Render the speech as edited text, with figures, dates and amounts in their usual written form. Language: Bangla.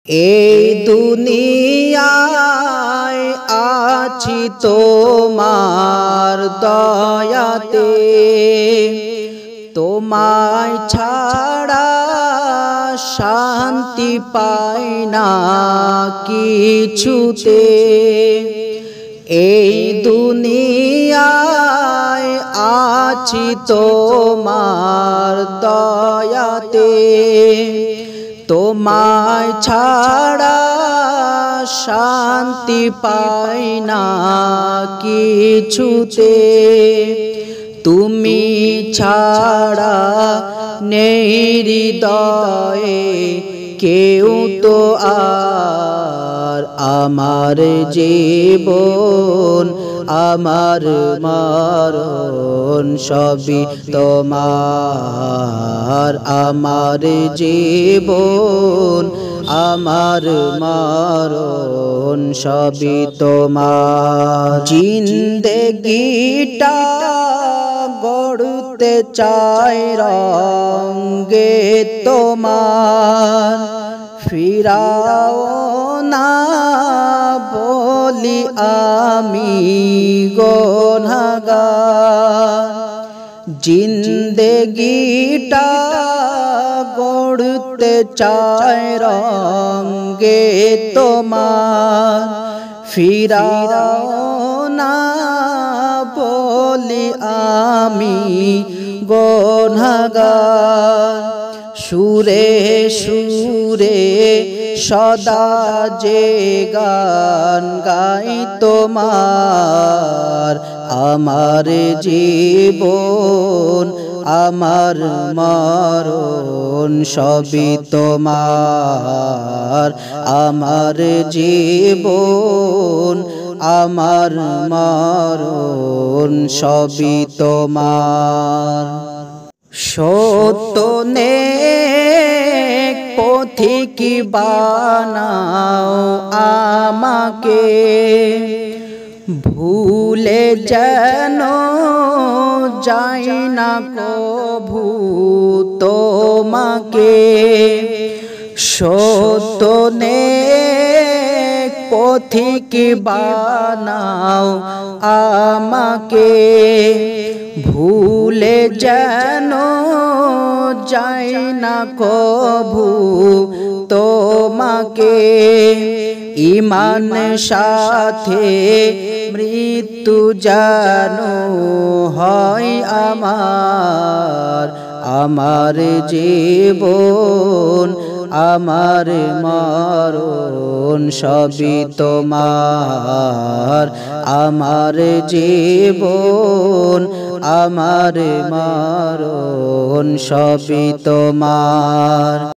এই দুনিয়ায় আছি তোমার দয়াতে, তোমায় ছাড়া শান্তি পাই না কিছুতে। এই দুনিয়ায় আছি তোমার দয়াতে, তোমায় ছাড়া শান্তি পাই না কিছুতে। তুমি ছাড়া নেই হৃদয়ে কেউ তো আর, আমার জীবন আমার মরণ সবই তোমার। আমার জীবন আমার মরণ সবই তোমার। জিন্দেগিটা গড়তে চাই রঙে তোমার, ফিরাও না বলি আমি গুনাহগার। জিন্দেগিটা গড়তে চাই রঙে তোমার, ফিরাও না বলি আমি গুনাহগার। সুরে সুরে সদা যে গান গাই তোমার, আমার জীবন আমার মরণ সবই তোমার। আমার জীবন আমার মরণ সবই তোমার। সত্য নেক পথিক বানাও আমাকে, ভুলে যেন যাই না কভু তোমাকে। সত্য নেক পথিক বানাও আমাকে, ভুলে যেন যাই না কভু তোমাকে। ঈমান সাথে মৃত্যু যেন হয় আমার, আমার জীবন আমার মরণ সবই তোমার। আমার জীবন আমার মরণ সবই তোমার।